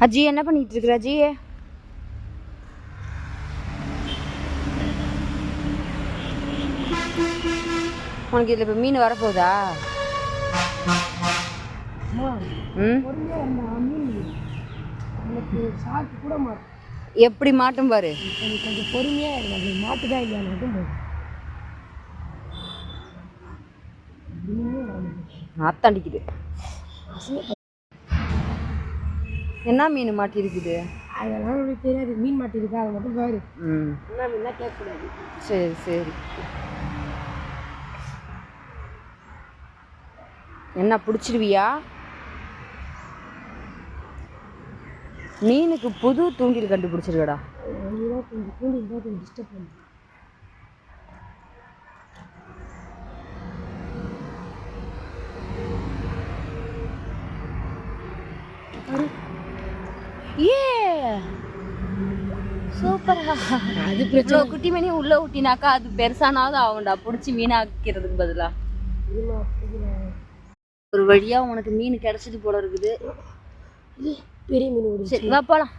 அஜி என்ன பண்ணிட்டு இருக்கிற அஜி? உனக்கு இதில் இப்போ மீன் வரப்போகுதா? எப்படி மாட்டும் பாரு. கொஞ்சம் பொறுமையா மாட்டுதான் இல்லையா மட்டும் அத்தாண்டிக்குது. என்ன மீன் மாட்டி இருக்குது? அதெல்லாம் உங்களுக்கு தெரியாது. மீன் மாட்டி இருக்கா அதை மட்டும் பாரு. என்ன மீன்லாம் கேட்கக்கூடாது. சரி சரி. என்ன பிடிச்சிருவியா? மீனுக்கு புது தூண்டில் கண்டுபிடிச்சிருக்கடா. தூண்டில் தான் கொஞ்சம் டிஸ்டர்ப் பண்ணு. ஏ சூப்பரா. அது பிரச்சனை. குட்டி மீனி உள்ள ஊட்டினாக்கா அது பெருசானாவது ஆகும்டா, பிடிச்சி மீனாக்கிறதுக்கு பதிலா. ஒரு வழியா உனக்கு மீன் கிடைச்சது போல இருக்குது. பெரிய மீன். சரி வா போலாம்.